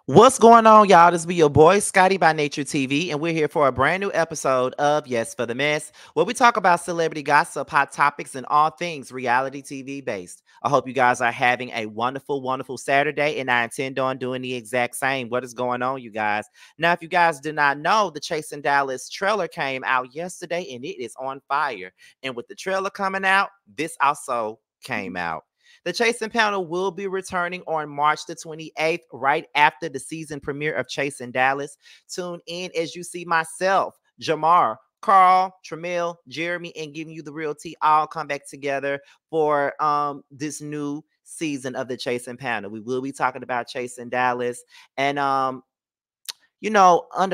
What's going on, y'all? This be your boy Scotty by Nature TV, and we're here for a brand new episode of Yes for the Mess, where we talk about celebrity gossip, hot topics, and all things reality TV based. I hope you guys are having a wonderful, wonderful Saturday, and I intend on doing the exact same. What is going on, you guys? Now, if you guys did not know, the Chasing Dallas trailer came out yesterday, and it is on fire. And with the trailer coming out, this also came out. The Chasing panel will be returning on March the 28th, right after the season premiere of Chasing Dallas. Tune in as you see myself, Jamar, Carl, Tramiel, Jeremy, and Giving You the Real Tea all come back together for this new season of the Chasing panel. We will be talking about Chasing Dallas, and under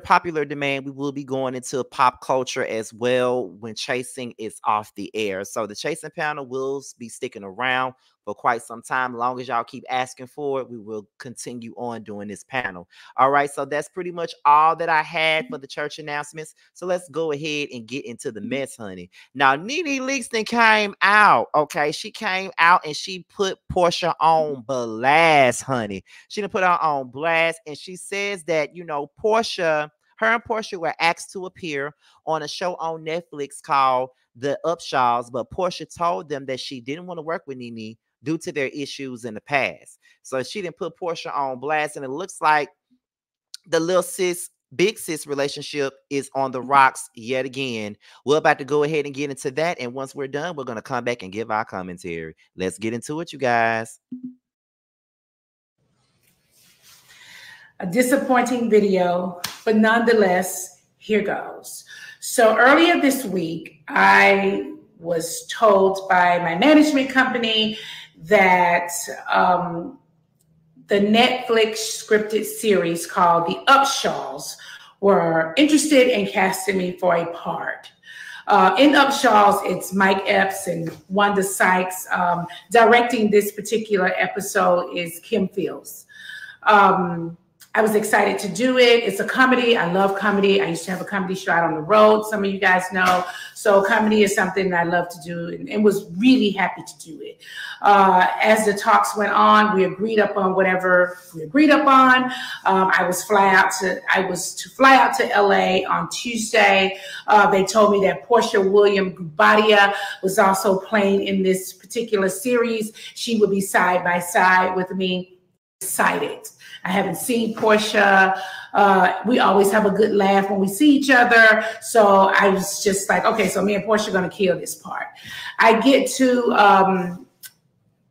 popular demand, we will be going into pop culture as well when Chasing is off the air. So the Chasing panel will be sticking around for quite some time. As long as y'all keep asking for it, we will continue on doing this panel. All right, so that's pretty much all that I had for the church announcements. So let's go ahead and get into the mess, honey. Now, Nene Leakson came out, okay? She came out and she put Porsha on blast, honey. She done put her on blast, and she says that, Porsha, her and Porsha were asked to appear on a show on Netflix called The Upshaws, but Porsha told them that she didn't want to work with Nene due to their issues in the past. So she didn't put Porsha on blast, and it looks like the little sis, big sis relationship is on the rocks yet again. We're about to go ahead and get into that, and once we're done, we're going to come back and give our commentary. Let's get into it, you guys. A disappointing video, but nonetheless, here goes. So earlier this week, I was told by my management company that the Netflix scripted series called The Upshaws were interested in casting me for a part. In Upshaws, it's Mike Epps and Wanda Sykes. Directing this particular episode is Kim Fields. I was excited to do it. It's a comedy. I love comedy. I used to have a comedy show out on the road. Some of you guys know. So comedy is something that I love to do, and was really happy to do it. As the talks went on, we agreed upon whatever we agreed upon. I was to fly out to LA on Tuesday. They told me that Porsha William Gubadia was also playing in this particular series. She would be side by side with me. Excited. I haven't seen Porsha. We always have a good laugh when we see each other. So I was just like, okay, so me and Porsha are going to kill this part. I get to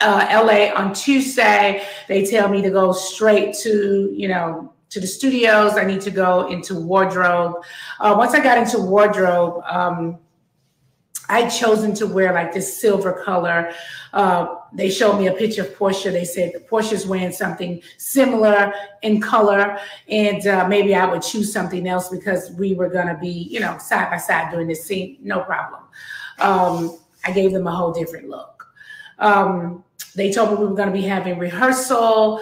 LA on Tuesday. They tell me to go straight to the studios. I need to go into wardrobe. Once I got into wardrobe, I'd chosen to wear like this silver color. They showed me a picture of Porsha. They said that Portia's wearing something similar in color, and maybe I would choose something else because we were going to be, side by side doing this scene. No problem. I gave them a whole different look. They told me we were going to be having rehearsal.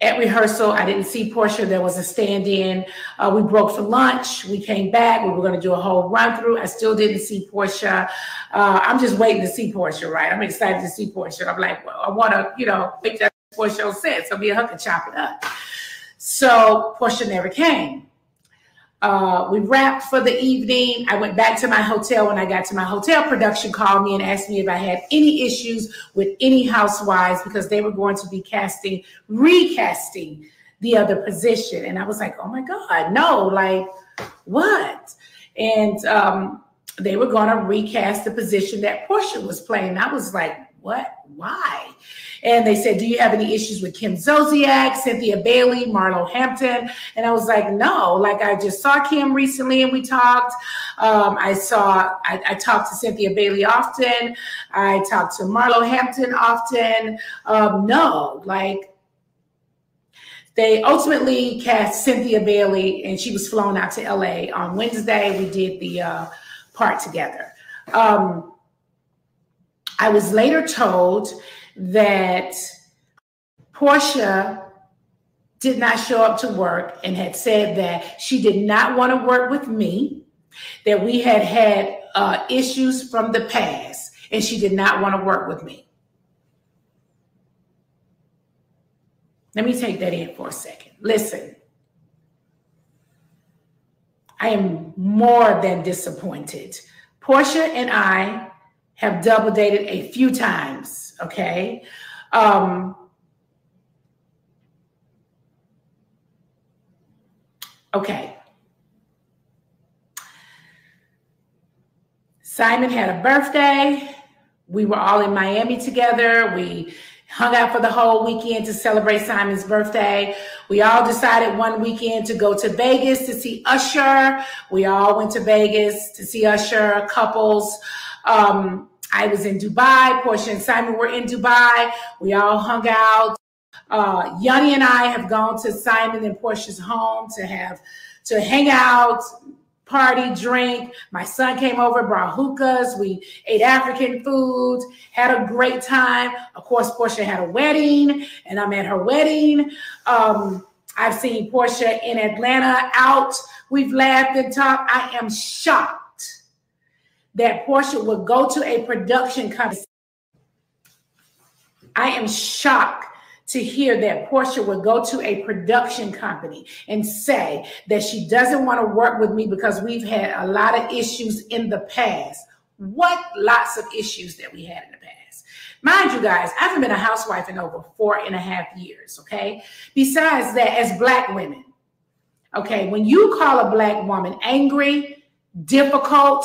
At rehearsal, I didn't see Porsha. There was a stand-in. We broke for lunch. We came back. We were going to do a whole run-through. I still didn't see Porsha. I'm just waiting to see Porsha, right? I'm excited to see Porsha. I'm like, well, I want to, make that Porsha sense. So me and her can chop it up. So Porsha never came. We wrapped for the evening. I went back to my hotel. When I got to my hotel, production called me and asked me if I had any issues with any housewives because they were going to be recasting the other position. And I was like, oh my God, no, like what? And they were going to recast the position that Porsha was playing. I was like, what? Why? And they said, do you have any issues with Kim Zolciak, Cynthia Bailey, Marlo Hampton? And I was like, no, like I just saw Kim recently and we talked. I talked to Cynthia Bailey often. I talked to Marlo Hampton often. No, like they ultimately cast Cynthia Bailey and she was flown out to LA on Wednesday. We did the part together. I was later told that Porsha did not show up to work and had said that she did not want to work with me, that we had issues from the past, and she did not want to work with me. Let me take that in for a second. Listen, I am more than disappointed. Porsha and I have double dated a few times, okay? Okay. Simon had a birthday. We were all in Miami together. We hung out for the whole weekend to celebrate Simon's birthday. We all decided one weekend to go to Vegas to see Usher. We all went to Vegas to see Usher, couples. I was in Dubai. Porsha and Simon were in Dubai. We all hung out. Yanni and I have gone to Simon and Porsha's home to hang out, party, drink. My son came over, brought hookahs. We ate African food, had a great time. Of course, Porsha had a wedding, and I'm at her wedding. I've seen Porsha in Atlanta out. We've laughed and talked. I am shocked that Porsha would go to a production company. I am shocked to hear that Porsha would go to a production company and say that she doesn't want to work with me because we've had a lot of issues in the past. What lots of issues that we had in the past. Mind you guys, I haven't been a housewife in over 4.5 years, okay? Besides that, as Black women, okay, when you call a Black woman angry, difficult,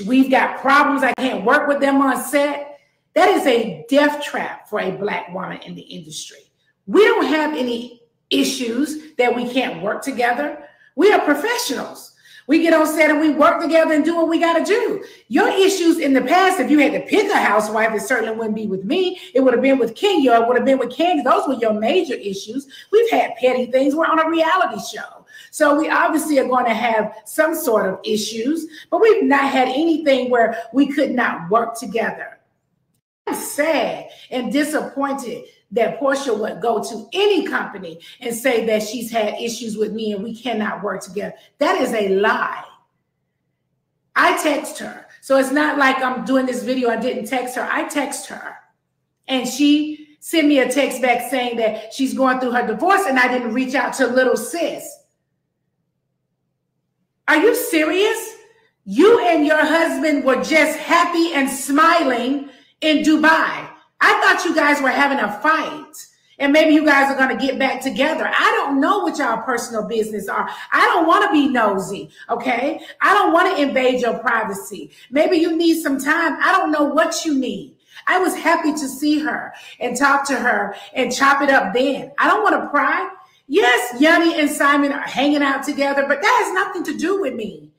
we've got problems, I can't work with them on set, that is a death trap for a Black woman in the industry. We don't have any issues that we can't work together. We are professionals. We get on set and we work together and do what we got to do. Your issues in the past, if you had to pick a housewife, it certainly wouldn't be with me. It would have been with Kenya. It would have been with Candy. Those were your major issues. We've had petty things. We're on a reality show. So we obviously are going to have some sort of issues, but we've not had anything where we could not work together. I'm sad and disappointed that Porsha would go to any company and say that she's had issues with me and we cannot work together. That is a lie. I text her. So it's not like I'm doing this video. I didn't text her. I text her. And she sent me a text back saying that she's going through her divorce and I didn't reach out to little sis. Are you serious? You and your husband were just happy and smiling in Dubai. I thought you guys were having a fight and maybe you guys are going to get back together. I don't know what y'all personal business are. I don't want to be nosy, okay? I don't want to invade your privacy. Maybe you need some time. I don't know what you need. I was happy to see her and talk to her and chop it up then. I don't want to pry. Yes, Yanni and Simon are hanging out together, but that has nothing to do with me.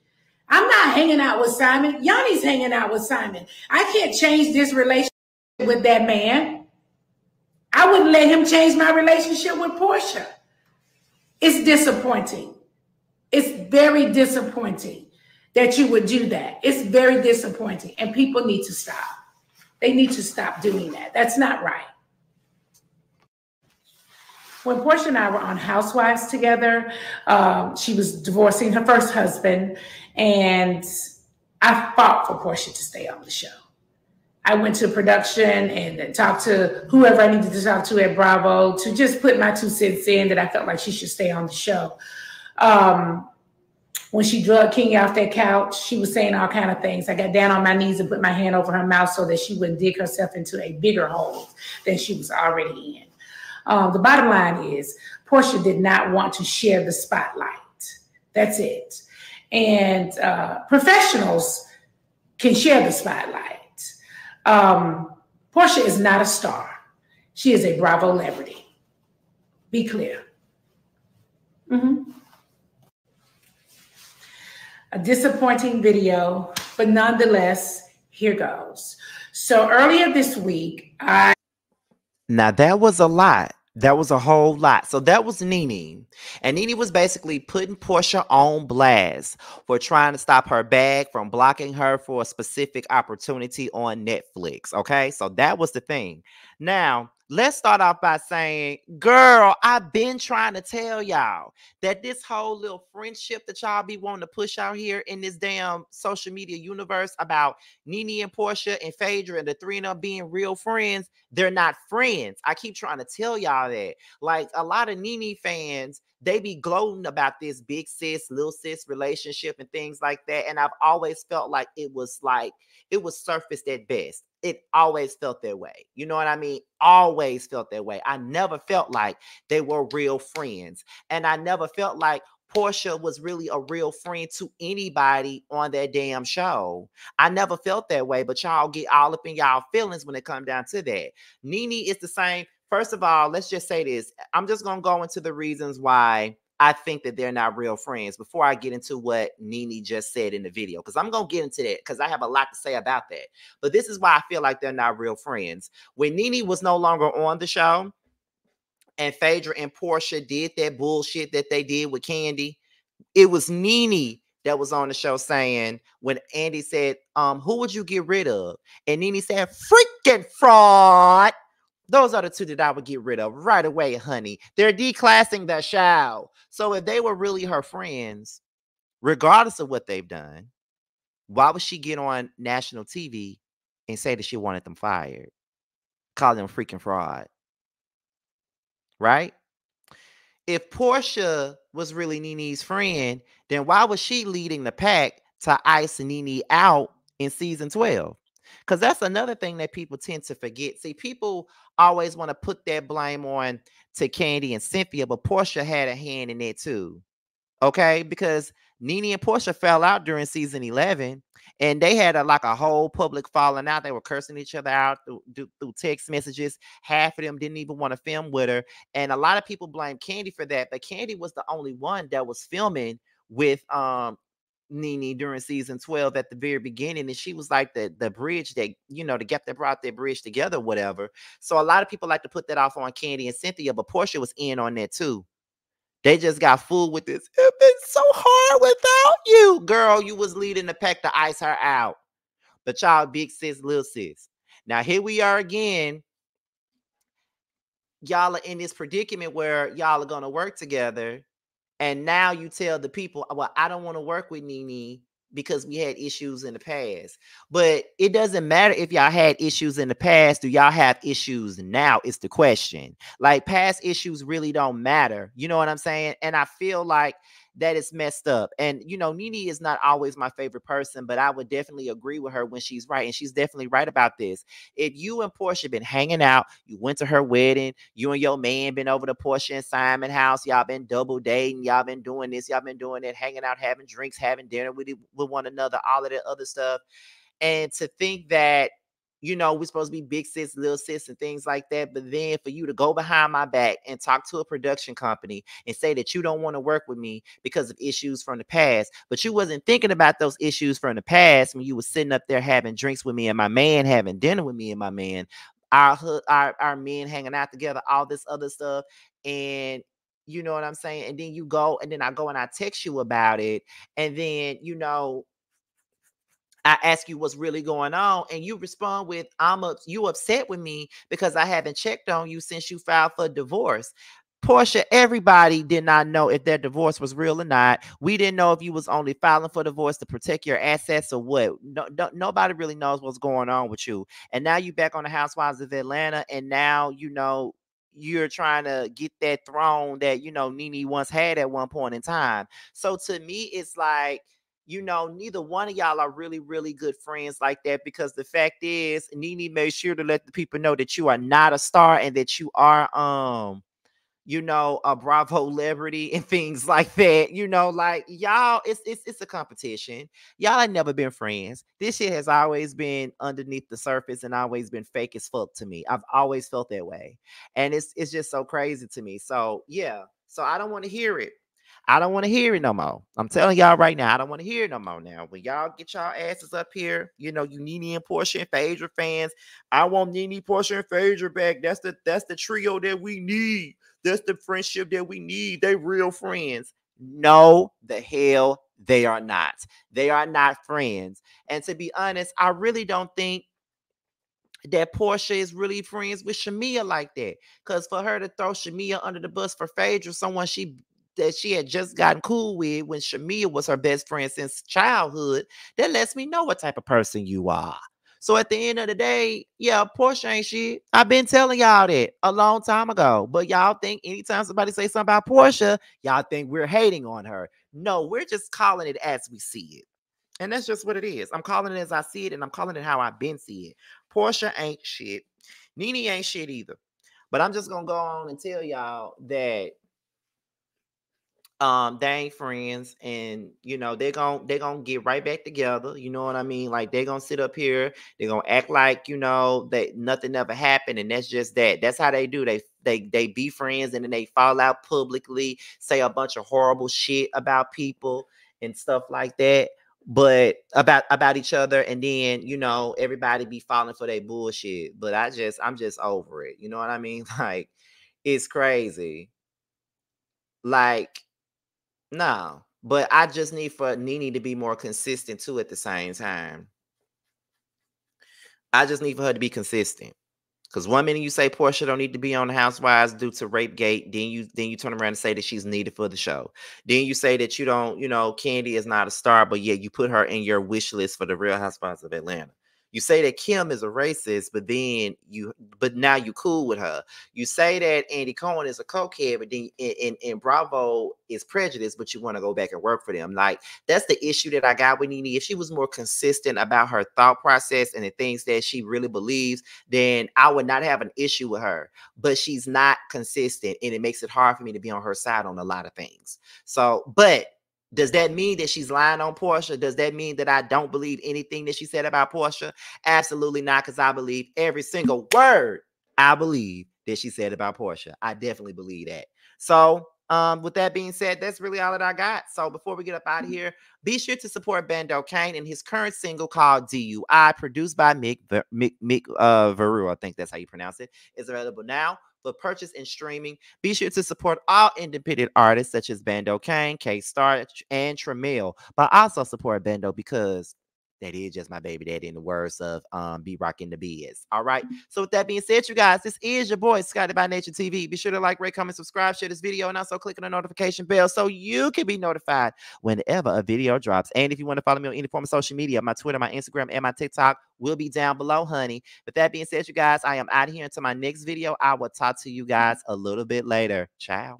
I'm not hanging out with Simon. Yanni's hanging out with Simon. I can't change this relationship with that man. I wouldn't let him change my relationship with Porsha. It's disappointing. It's very disappointing that you would do that. It's very disappointing. And people need to stop. They need to stop doing that. That's not right. When Porsha and I were on Housewives together, she was divorcing her first husband, and I fought for Porsha to stay on the show. I went to production and talked to whoever I needed to talk to at Bravo to just put my 2 cents in that I felt like she should stay on the show. When she drugged Kenya off that couch, she was saying all kind of things. I got down on my knees and put my hand over her mouth so that she wouldn't dig herself into a bigger hole than she was already in. The bottom line is Porsha did not want to share the spotlight. That's it. And professionals can share the spotlight. Porsha is not a star. She is a Bravo celebrity. Be clear. A disappointing video, but nonetheless, here goes. So earlier this week, Now that was a lot. That was a whole lot. So that was Nene. And Nene was basically putting Porsha on blast for trying to stop her bag from blocking her for a specific opportunity on Netflix. Okay, so that was the thing. Now, Let's start off by saying, girl, I've been trying to tell y'all that this whole little friendship that y'all be wanting to push out here in this damn social media universe about Nene and Porsha and Phaedra and the three of them being real friends, they're not friends. I keep trying to tell y'all that. Like, a lot of Nene fans, they be gloating about this big sis, little sis relationship and things like that. And I've always felt like it was surfaced at best. It always felt that way. You know what I mean? Always felt that way. I never felt like they were real friends. And I never felt like Porsha was really a real friend to anybody on that damn show. I never felt that way, but y'all get all up in y'all feelings when it come down to that. Nene is the same. First of all, let's just say this. I'm just going to go into the reasons why I think that they're not real friends before I get into what Nene just said in the video, because I'm going to get into that because I have a lot to say about that. But this is why I feel like they're not real friends. When Nene was no longer on the show and Phaedra and Porsha did that bullshit that they did with Candy, it was Nene that was on the show saying, when Andy said, who would you get rid of? And Nene said, freaking fraud. Those are the two that I would get rid of right away, honey. They're declassing the show. So if they were really her friends, regardless of what they've done, why would she get on national TV and say that she wanted them fired? Call them freaking fraud, right? If Porsha was really Nene's friend, then why was she leading the pack to ice Nene out in season 12? Because that's another thing that people tend to forget. See, people always want to put that blame on to Candy and Cynthia, but Porsha had a hand in it too. Okay, because Nene and Porsha fell out during season 11, and they had like a whole public falling out. They were cursing each other out through text messages. Half of them didn't even want to film with her, and a lot of people blame Candy for that. But Candy was the only one that was filming with Nene during season 12 at the very beginning, and she was like the bridge that, you know, the gap that brought that bridge together, whatever. So a lot of people like to put that off on Candy and Cynthia, but Porsha was in on that too. They just got fooled with this. It's been so hard without you. Girl, you was leading the pack to ice her out. But y'all, big sis, little sis. Now, here we are again. Y'all are in this predicament where y'all are going to work together. And now you tell the people, well, I don't want to work with Nene because we had issues in the past. But it doesn't matter if y'all had issues in the past. Do y'all have issues now? Is the question. Like, past issues really don't matter. You know what I'm saying? And I feel like that is messed up. And, you know, Nene is not always my favorite person, but I would definitely agree with her when she's right. And she's definitely right about this. If you and Porsha been hanging out, you went to her wedding, you and your man been over to Porsha and Simon house, y'all been double dating, y'all been doing this, y'all been doing that, hanging out, having drinks, having dinner with one another, all of that other stuff. And to think that, you know, we're supposed to be big sis, little sis, and things like that. But then for you to go behind my back and talk to a production company and say that you don't want to work with me because of issues from the past, but you wasn't thinking about those issues from the past when you was sitting up there having drinks with me and my man, having dinner with me and my man, our men hanging out together, all this other stuff. And you know what I'm saying? And then you go, and then I go and I text you about it. And then, you know, I ask you what's really going on, and you respond with, you upset with me because I haven't checked on you since you filed for divorce. Porsha, everybody did not know if their divorce was real or not. We didn't know if you was only filing for divorce to protect your assets or what. Nobody really knows what's going on with you. And now you back on the Housewives of Atlanta, and now, you know, you're trying to get that throne that, you know, Nene once had at one point in time. So to me, it's like, you know, neither one of y'all are really, really good friends like that, because the fact is, Nene made sure to let the people know that you are not a star and that you are, you know, a Bravo celebrity and things like that. You know, like, y'all, it's a competition. Y'all ain't never been friends. This shit has always been underneath the surface and always been fake as fuck to me. I've always felt that way. And it's just so crazy to me. So yeah. So I don't want to hear it. I don't want to hear it no more. I'm telling y'all right now, I don't want to hear it no more now. When y'all get y'all asses up here, you know, you Nene and Porsha and Phaedra fans, I want Nene, Porsha, and Phaedra back. That's the trio that we need. That's the friendship that we need. They real friends. No, the hell they are not. They are not friends. And to be honest, I really don't think that Porsha is really friends with Shamia like that. Because for her to throw Shamia under the bus for Phaedra, someone that she had just gotten cool with when Shamia was her best friend since childhood, that lets me know what type of person you are. So at the end of the day, yeah, Porsha ain't shit. I've been telling y'all that a long time ago. But y'all think anytime somebody say something about Porsha, y'all think we're hating on her. No, we're just calling it as we see it. And that's just what it is. I'm calling it as I see it, and I'm calling it how I've been seeing it. Porsha ain't shit. Nene ain't shit either. But I'm just gonna go on and tell y'all that they ain't friends, and they're gonna get right back together. You know what I mean? Like they're gonna sit up here, they're gonna act like that nothing ever happened, and that's just that. That's how they do. They be friends, and then they fall out publicly, say a bunch of horrible shit about people and stuff like that, but about each other, and then everybody be falling for their bullshit. But I'm just over it. You know what I mean? Like it's crazy. Like, no, but I just need for Nene to be more consistent too at the same time. I just need for her to be consistent. Because one minute you say Porsha don't need to be on the Housewives due to rape gate, then you turn around and say that she's needed for the show. Then you say that you don't, Candy is not a star, but yet you put her in your wish list for the Real Housewives of Atlanta. You say that Kim is a racist, but now you cool with her. You say that Andy Cohen is a cokehead, but then in Bravo is prejudiced, but you want to go back and work for them. Like that's the issue that I got with Nene. If she was more consistent about her thought process and the things that she really believes, then I would not have an issue with her. But she's not consistent, and it makes it hard for me to be on her side on a lot of things. So, but does that mean that she's lying on Porsha? Does that mean that I don't believe anything that she said about Porsha? Absolutely not, because I believe every single word I believe that she said about Porsha. I definitely believe that. So, with that being said, that's really all that I got. So before we get up out of here, be sure to support Bando Kane and his current single called DUI, produced by Mick Veru. I think that's how you pronounce it. It's available now for purchase and streaming. Be sure to support all independent artists such as Bando Kane, K-Star, and Tramiel, but also support Bando because that is just my baby daddy in the words of B Rockin' the Biz. All right. So with that being said, you guys, this is your boy Scotty by Nature TV. Be sure to like, rate, comment, subscribe, share this video, and also click on the notification bell so you can be notified whenever a video drops. And if you want to follow me on any form of social media, my Twitter, my Instagram, and my TikTok will be down below, honey. With that being said, you guys, I am out of here until my next video. I will talk to you guys a little bit later. Ciao.